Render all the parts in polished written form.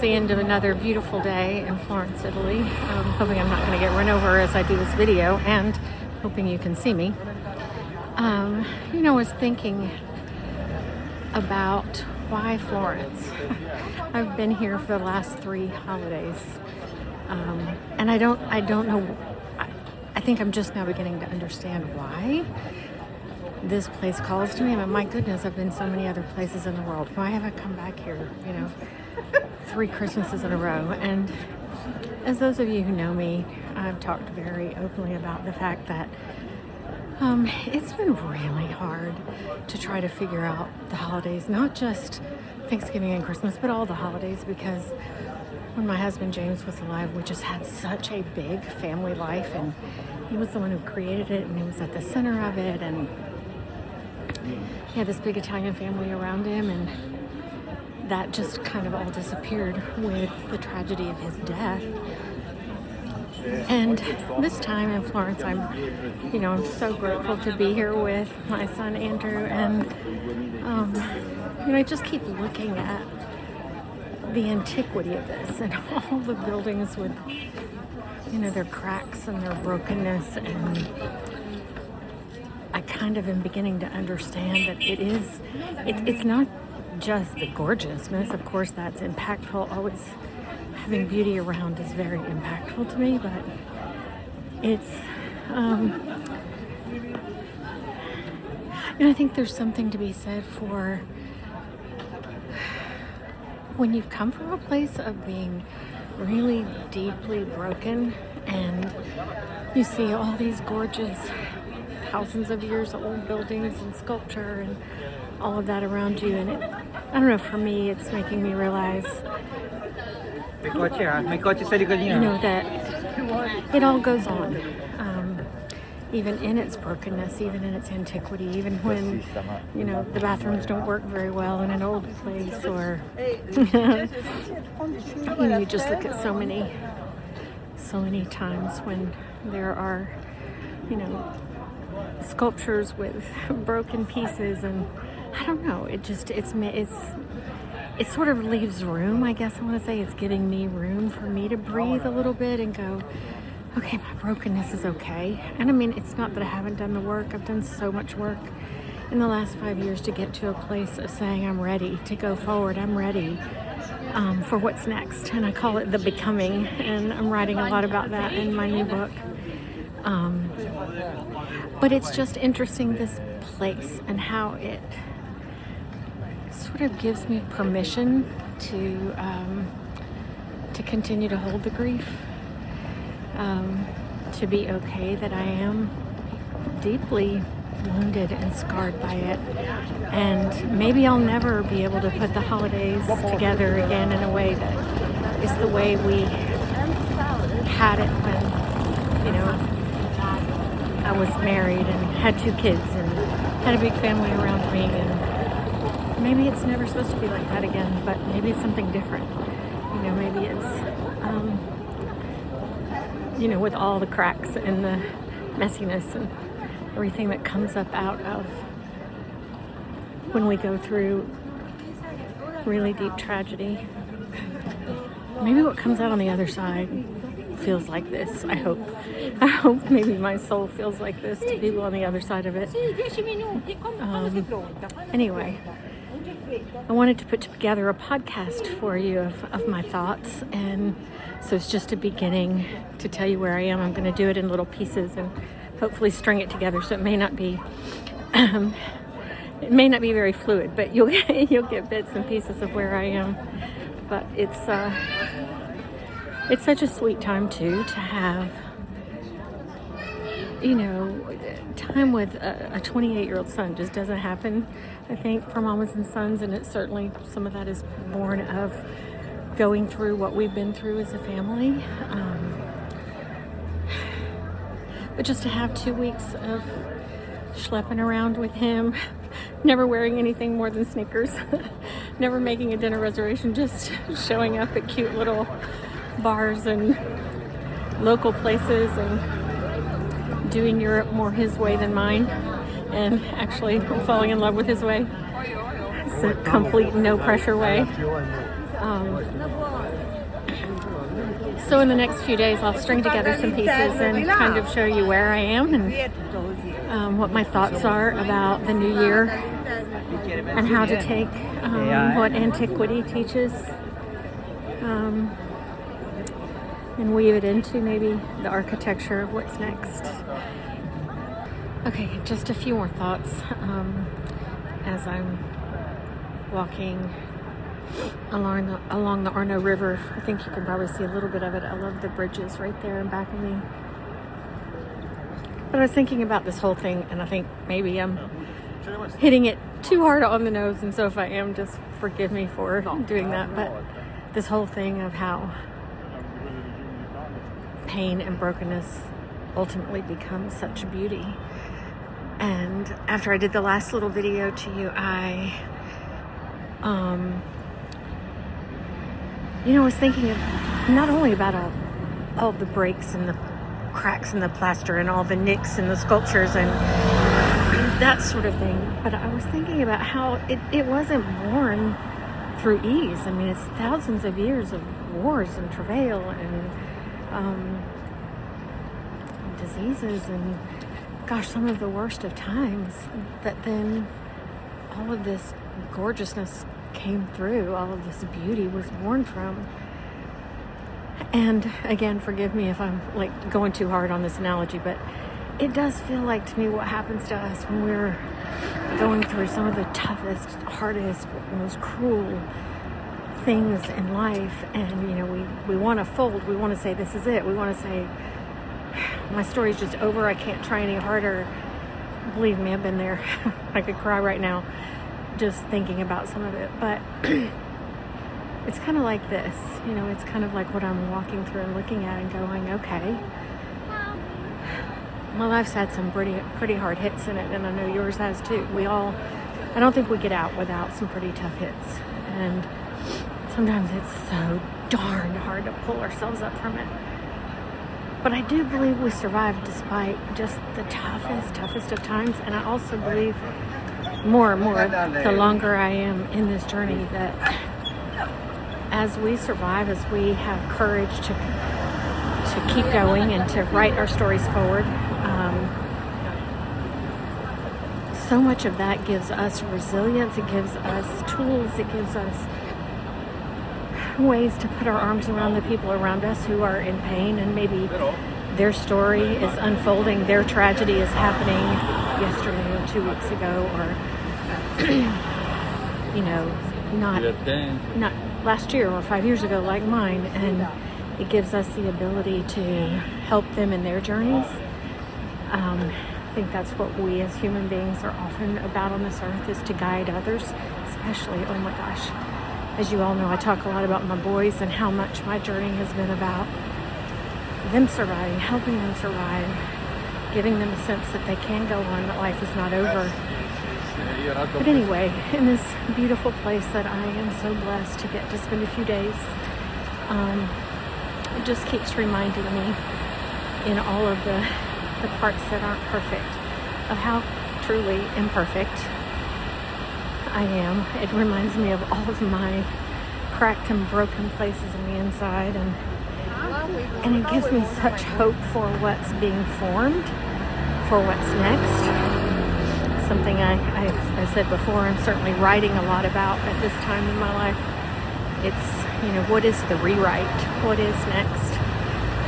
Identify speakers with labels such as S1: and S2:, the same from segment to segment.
S1: the end of another beautiful day in Florence, Italy. Hoping I'm not going to get run over as I do this video, and hoping you can see me. I was thinking about why Florence. I've been here for the last 3 holidays, and I don't know. I think I'm just now beginning to understand why this place calls to me. I mean, my goodness, I've been so many other places in the world. Why have I come back here? 3 Christmases in a row. And as those of you who know me, I've talked very openly about the fact that it's been really hard to try to figure out the holidays, not just Thanksgiving and Christmas, but all the holidays, because when my husband James was alive, we just had such a big family life, and he was the one who created it, and he was at the center of it, and he had this big Italian family around him, and that just kind of all disappeared with the tragedy of his death. And this time in Florence, I'm so grateful to be here with my son Andrew, and I just keep looking at the antiquity of this and all the buildings with their cracks and their brokenness, and I kind of am beginning to understand that it's not just the gorgeousness. Of course, that's impactful. Always having beauty around is very impactful to me, but it's I think there's something to be said for when you've come from a place of being really deeply broken, and you see all these gorgeous thousands of years old buildings and sculpture and all of that around you, and I don't know, for me it's making me realize that it all goes on, even in its brokenness, even in its antiquity, even when the bathrooms don't work very well in an old place, or you just look at so many times when there are sculptures with broken pieces, and I don't know, it sort of leaves room, I guess I want to say. It's giving me room for me to breathe a little bit and go, okay, my brokenness is okay. And I mean, it's not that I haven't done the work. I've done so much work in the last 5 years to get to a place of saying I'm ready to go forward. I'm ready for what's next. And I call it the becoming. And I'm writing a lot about that in my new book. But it's just interesting, this place, and how it sort of gives me permission to continue to hold the grief, to be okay that I am deeply wounded and scarred by it, and maybe I'll never be able to put the holidays together again in a way that is the way we had it when I was married and had 2 kids and had a big family around me, and maybe it's never supposed to be like that again, but maybe it's something different. Maybe it's with all the cracks and the messiness and everything that comes up out of when we go through really deep tragedy. Maybe what comes out on the other side feels like this. I hope maybe my soul feels like this to people on the other side of it. Anyway, I wanted to put together a podcast for you of my thoughts, and so it's just a beginning to tell you where I am. I'm going to do it in little pieces and hopefully string it together, so it may not be very fluid, but you'll get bits and pieces of where I am. But it's such a sweet time too to have time with a 28-year-old son. Just doesn't happen, I think, for mamas and sons, and it's certainly, some of that is born of going through what we've been through as a family. But just to have 2 weeks of schlepping around with him, never wearing anything more than sneakers, never making a dinner reservation, just showing up at cute little bars and local places and doing Europe more his way than mine, and actually falling in love with his way. It's a complete no pressure way. So in the next few days, I'll string together some pieces and kind of show you where I am and what my thoughts are about the new year and how to take what antiquity teaches and weave it into maybe the architecture of what's next. Okay, just a few more thoughts as I'm walking along the Arno River. I think you can probably see a little bit of it. I love the bridges right there in back of me. But I was thinking about this whole thing, and I think maybe I'm hitting it too hard on the nose, and so if I am, just forgive me for doing that. But this whole thing of how pain and brokenness ultimately becomes such beauty. And after I did the last little video to you, I was thinking of not only about all the breaks and the cracks in the plaster and all the nicks in the sculptures and that sort of thing, but I was thinking about how it wasn't born through ease. I mean, it's thousands of years of wars and travail and diseases and, gosh, some of the worst of times, that then all of this gorgeousness came through, all of this beauty was born from. And again, forgive me if I'm like going too hard on this analogy, but it does feel like to me what happens to us when we're going through some of the toughest, hardest, most cruel things in life, and we want to fold, we want to say this is it, we want to say my story's just over, I can't try any harder. Believe me, I've been there. I could cry right now just thinking about some of it, but it's kind of like this, it's kind of like what I'm walking through and looking at and going, okay, my life's had some pretty hard hits in it, and I know yours has too. I don't think we get out without some pretty tough hits, and sometimes it's so darn hard to pull ourselves up from it. But I do believe we survive despite just the toughest of times, and I also believe more and more the longer I am in this journey that as we survive, as we have courage to keep going and to write our stories forward, so much of that gives us resilience, it gives us tools, it gives us ways to put our arms around the people around us who are in pain, and maybe their story is unfolding, their tragedy is happening yesterday or 2 weeks ago, or not last year or 5 years ago like mine, and it gives us the ability to help them in their journeys. I think that's what we as human beings are often about on this earth, is to guide others, especially, oh my gosh, as you all know, I talk a lot about my boys and how much my journey has been about them surviving, helping them survive, giving them a sense that they can go on, that life is not over. But anyway, in this beautiful place that I am so blessed to get to spend a few days, it just keeps reminding me in all of the parts that aren't perfect of how truly imperfect I am. It reminds me of all of my cracked and broken places on the inside, and it gives me such hope for what's being formed, for what's next. It's something I said before, I'm certainly writing a lot about at this time in my life. It's, what is the rewrite? What is next?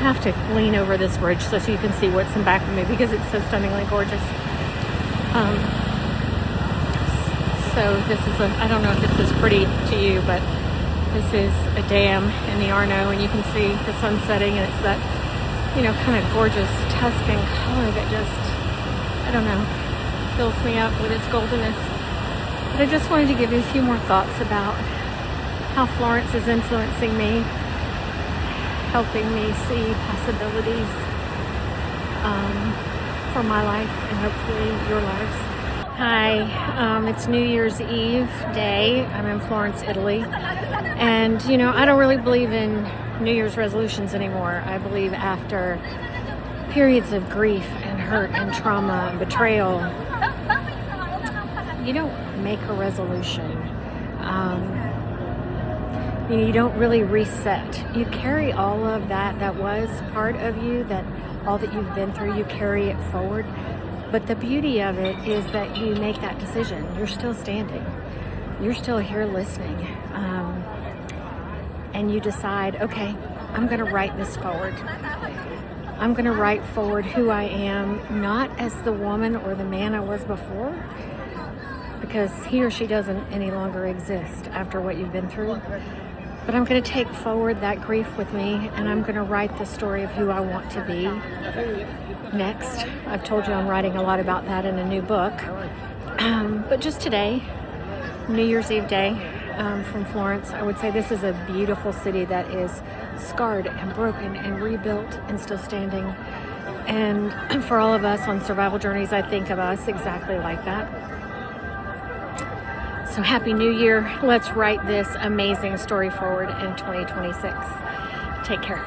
S1: I have to lean over this bridge so you can see what's in back of me because it's so stunningly gorgeous. So this is I don't know if it's as pretty to you, but this is a dam in the Arno, and you can see the sun setting, and it's that, kind of gorgeous Tuscan color that just, I don't know, fills me up with its goldenness. But I just wanted to give you a few more thoughts about how Florence is influencing me, helping me see possibilities for my life and hopefully your lives. Hi, it's New Year's Eve day. I'm in Florence, Italy. And, I don't really believe in New Year's resolutions anymore. I believe after periods of grief and hurt and trauma and betrayal, you don't make a resolution. You don't really reset. You carry all of that was part of you, that all that you've been through, you carry it forward. But the beauty of it is that you make that decision. You're still standing. You're still here listening. And you decide, okay, I'm going to write this forward. I'm going to write forward who I am, not as the woman or the man I was before, because he or she doesn't any longer exist after what you've been through. But I'm going to take forward that grief with me, and I'm going to write the story of who I want to be next. I've told you I'm writing a lot about that in a new book. But just today, New Year's Eve day, from Florence, I would say this is a beautiful city that is scarred and broken and rebuilt and still standing. And for all of us on survival journeys, I think of us exactly like that. So Happy New Year. Let's write this amazing story forward in 2026. Take care.